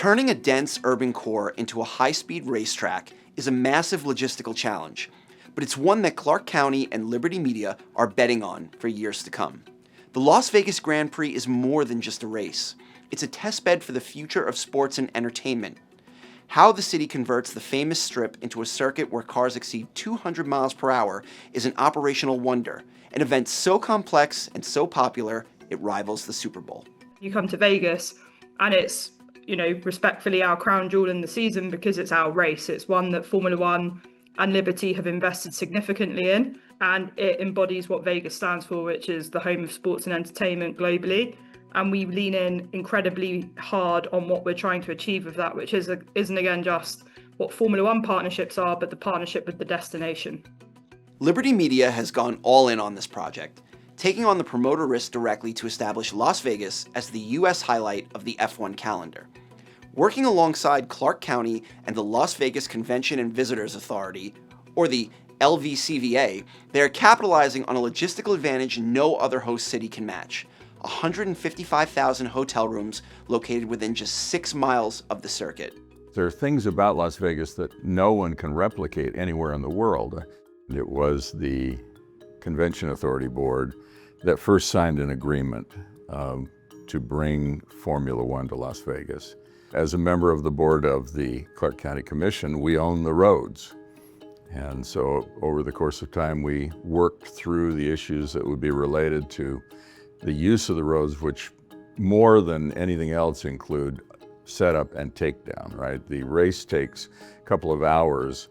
Turning a dense urban core into a high-speed racetrack is a massive logistical challenge, but it's one that Clark County and Liberty Media are betting on for years to come. The Las Vegas Grand Prix is more than just a race. It's a testbed for the future of sports and entertainment. How the city converts the famous strip into a circuit where cars exceed 200 miles per hour is an operational wonder, an event so complex and so popular it rivals the Super Bowl. You come to Vegas and it's, respectfully our crown jewel in the season because it's our race. It's one that Formula One and Liberty have invested significantly in, and it embodies what Vegas stands for, which is the home of sports and entertainment globally. And we lean in incredibly hard on what we're trying to achieve with that, which isn't again just what Formula One partnerships are, but the partnership with the destination. Liberty Media has gone all in on this project, taking on the promoter risk directly to establish Las Vegas as the U.S. highlight of the F1 calendar. Working alongside Clark County and the Las Vegas Convention and Visitors Authority, or the LVCVA, they are capitalizing on a logistical advantage no other host city can match: 155,000 hotel rooms located within just 6 miles of the circuit. There are things about Las Vegas that no one can replicate anywhere in the world. It was the Convention Authority Board that first signed an agreement to bring Formula One to Las Vegas. As a member of the board of the Clark County Commission, we own the roads. And so over the course of time, we worked through the issues that would be related to the use of the roads, which more than anything else include setup and takedown, right? The race takes a couple of hours.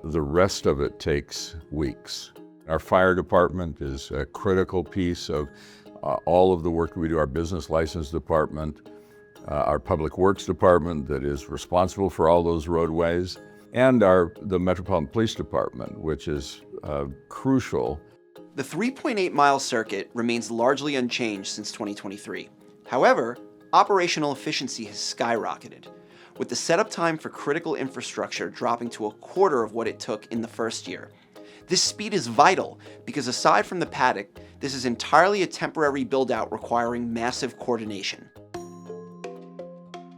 The rest of it takes weeks. Our fire department is a critical piece of all of the work we do. Our business license department, our public works department that is responsible for all those roadways, and the Metropolitan Police Department, which is crucial. The 3.8-mile circuit remains largely unchanged since 2023. However, operational efficiency has skyrocketed, with the setup time for critical infrastructure dropping to a quarter of what it took in the first year. This speed is vital because aside from the paddock, this is entirely a temporary build-out requiring massive coordination.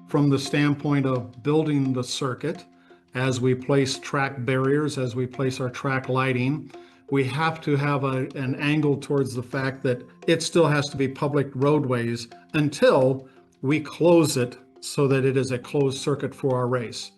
From the standpoint of building the circuit, as we place track barriers, as we place our track lighting, we have to have an angle towards the fact that it still has to be public roadways until we close it so that it is a closed circuit for our race.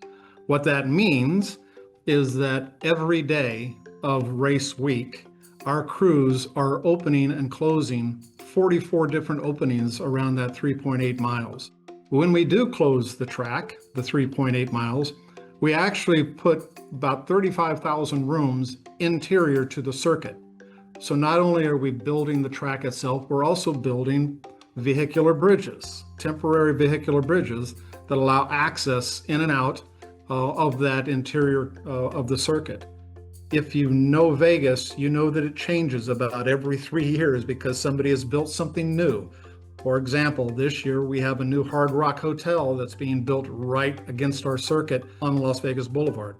What that means is that every day of race week, our crews are opening and closing 44 different openings around that 3.8 miles. When we do close the track, the 3.8 miles, we actually put about 35,000 rooms interior to the circuit. So not only are we building the track itself, we're also building vehicular bridges, temporary vehicular bridges that allow access in and out of that interior of the circuit. If you know Vegas, you know that it changes about every 3 years because somebody has built something new. For example, this year we have a new Hard Rock Hotel that's being built right against our circuit on Las Vegas Boulevard.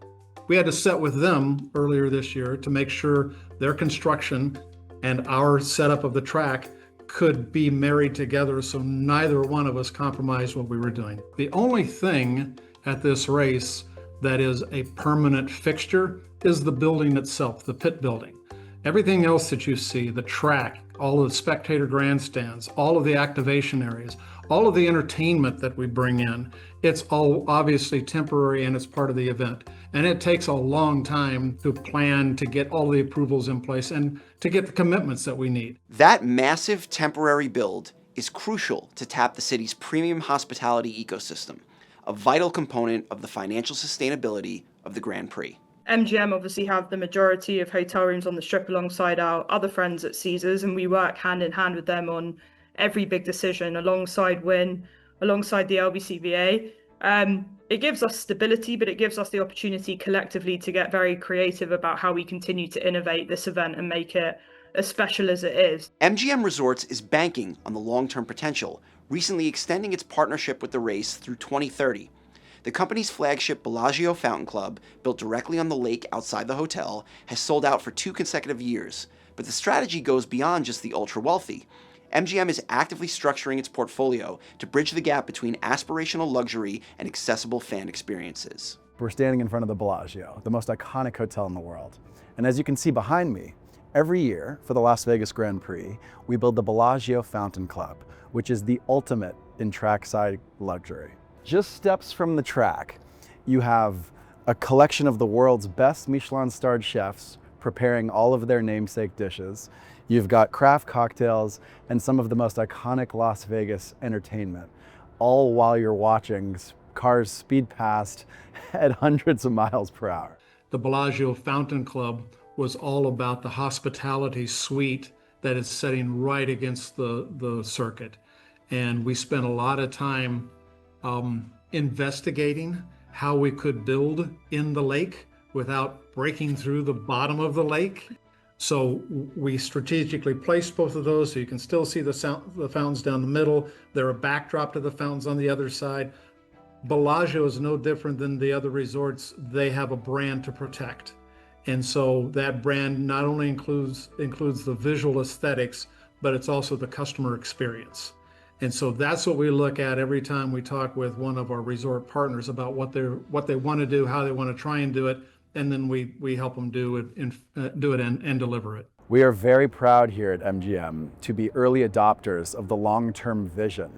We had to sit with them earlier this year to make sure their construction and our setup of the track could be married together so neither one of us compromised what we were doing. The only thing at this race that is a permanent fixture is the building itself, the pit building. Everything else that you see, the track, all of the spectator grandstands, all of the activation areas, all of the entertainment that we bring in, it's all obviously temporary and it's part of the event. And it takes a long time to plan, to get all the approvals in place and to get the commitments that we need. That massive temporary build is crucial to tap the city's premium hospitality ecosystem, a vital component of the financial sustainability of the Grand Prix. MGM obviously have the majority of hotel rooms on the strip alongside our other friends at Caesars, and we work hand in hand with them on every big decision alongside Wynn, alongside the LVCVA. It gives us stability, but it gives us the opportunity collectively to get very creative about how we continue to innovate this event and make it as special as it is. MGM Resorts is banking on the long-term potential, recently extending its partnership with the race through 2030. The company's flagship Bellagio Fountain Club, built directly on the lake outside the hotel, has sold out for 2 consecutive years. But the strategy goes beyond just the ultra-wealthy. MGM is actively structuring its portfolio to bridge the gap between aspirational luxury and accessible fan experiences. We're standing in front of the Bellagio, the most iconic hotel in the world. And as you can see behind me, every year for the Las Vegas Grand Prix, we build the Bellagio Fountain Club, which is the ultimate in trackside luxury. Just steps from the track, you have a collection of the world's best Michelin-starred chefs preparing all of their namesake dishes. You've got craft cocktails and some of the most iconic Las Vegas entertainment, all while you're watching cars speed past at hundreds of miles per hour. The Bellagio Fountain Club was all about the hospitality suite that is sitting right against the circuit. And we spent a lot of time investigating how we could build in the lake without breaking through the bottom of the lake. So we strategically placed both of those so you can still see the fountains down the middle. They're a backdrop to the fountains on the other side. Bellagio is no different than the other resorts. They have a brand to protect. And so that brand not only includes the visual aesthetics, but it's also the customer experience. And so that's what we look at every time we talk with one of our resort partners about what they want to do, how they want to try and do it, and then we help them do it and deliver it. We are very proud here at MGM to be early adopters of the long-term vision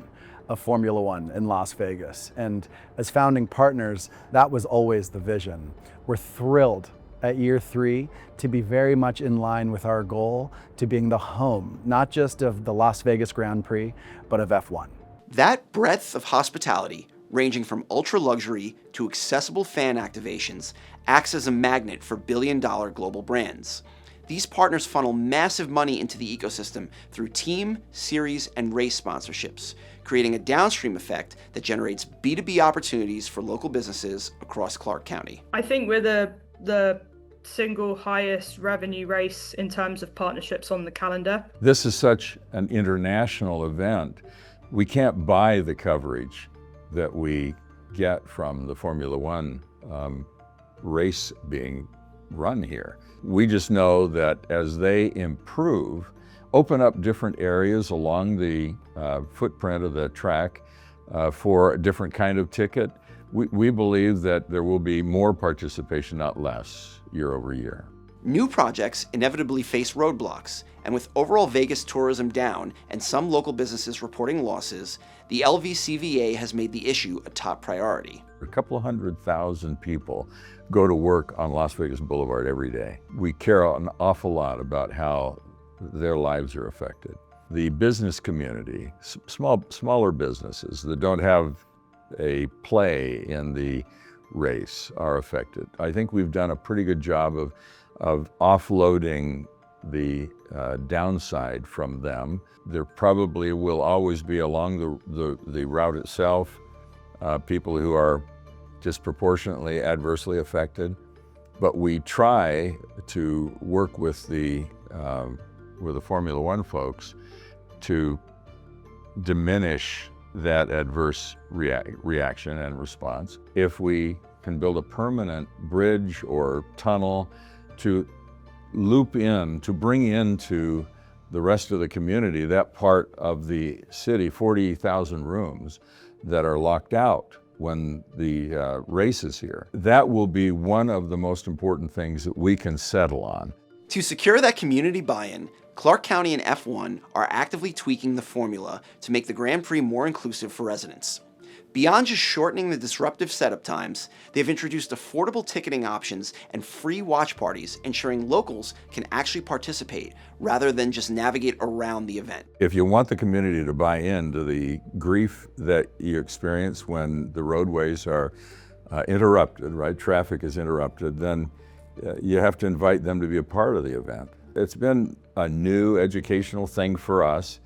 of Formula One in Las Vegas. And as founding partners, that was always the vision. We're thrilled at year 3 to be very much in line with our goal to being the home, not just of the Las Vegas Grand Prix, but of F1. That breadth of hospitality, ranging from ultra luxury to accessible fan activations, acts as a magnet for billion-dollar global brands. These partners funnel massive money into the ecosystem through team, series, and race sponsorships, creating a downstream effect that generates B2B opportunities for local businesses across Clark County. I think we're the single highest revenue race in terms of partnerships on the calendar. This is such an international event. We can't buy the coverage that we get from the Formula One race being run here. We just know that as they improve, open up different areas along the footprint of the track for a different kind of ticket, we believe that there will be more participation, not less, year over year. New projects inevitably face roadblocks, and with overall Vegas tourism down and some local businesses reporting losses, the LVCVA has made the issue a top priority. A couple of 100,000 people go to work on Las Vegas Boulevard every day. We care an awful lot about how their lives are affected. The business community, smaller businesses that don't have a play in the race are affected. I think we've done a pretty good job of offloading the downside from them. There probably will always be along the route itself people who are disproportionately adversely affected, but we try to work with the Formula One folks to diminish that adverse reaction and response. If we can build a permanent bridge or tunnel to loop in, to bring into the rest of the community, that part of the city, 40,000 rooms that are locked out when the race is here, that will be one of the most important things that we can settle on. To secure that community buy-in, Clark County and F1 are actively tweaking the formula to make the Grand Prix more inclusive for residents. Beyond just shortening the disruptive setup times, they've introduced affordable ticketing options and free watch parties, ensuring locals can actually participate rather than just navigate around the event. If you want the community to buy into the grief that you experience when the roadways are interrupted, right? Traffic is interrupted, then you have to invite them to be a part of the event. It's been a new educational thing for us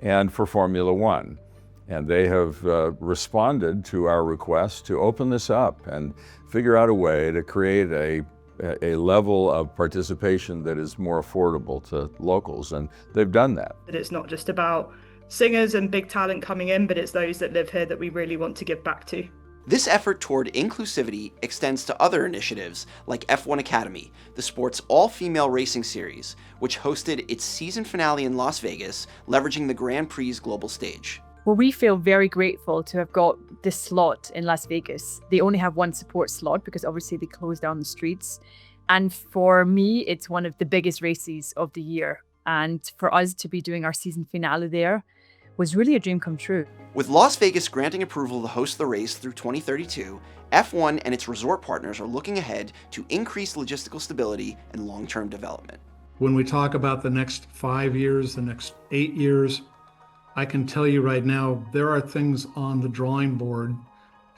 and for Formula One. And they have responded to our request to open this up and figure out a way to create a level of participation that is more affordable to locals, and they've done that. It's not just about singers and big talent coming in, but it's those that live here that we really want to give back to. This effort toward inclusivity extends to other initiatives like F1 Academy, the sport's all-female racing series, which hosted its season finale in Las Vegas, leveraging the Grand Prix's global stage. Well, we feel very grateful to have got this slot in Las Vegas. They only have one support slot because obviously they closed down the streets. And for me, it's one of the biggest races of the year. And for us to be doing our season finale there was really a dream come true. With Las Vegas granting approval to host the race through 2032, F1 and its resort partners are looking ahead to increase logistical stability and long-term development. When we talk about the next 5 years, the next 8 years, I can tell you right now, there are things on the drawing board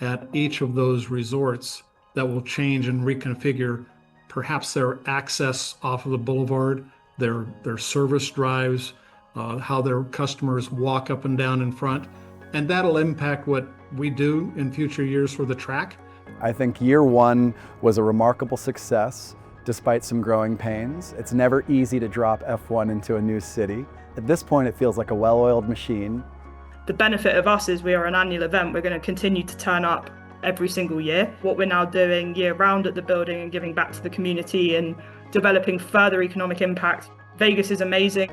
at each of those resorts that will change and reconfigure perhaps their access off of the boulevard, their service drives, how their customers walk up and down in front. And that'll impact what we do in future years for the track. I think year one was a remarkable success, despite some growing pains. It's never easy to drop F1 into a new city. At this point, it feels like a well-oiled machine. The benefit of us is we are an annual event. We're going to continue to turn up every single year. What we're now doing year round at the building and giving back to the community and developing further economic impact. Vegas is amazing.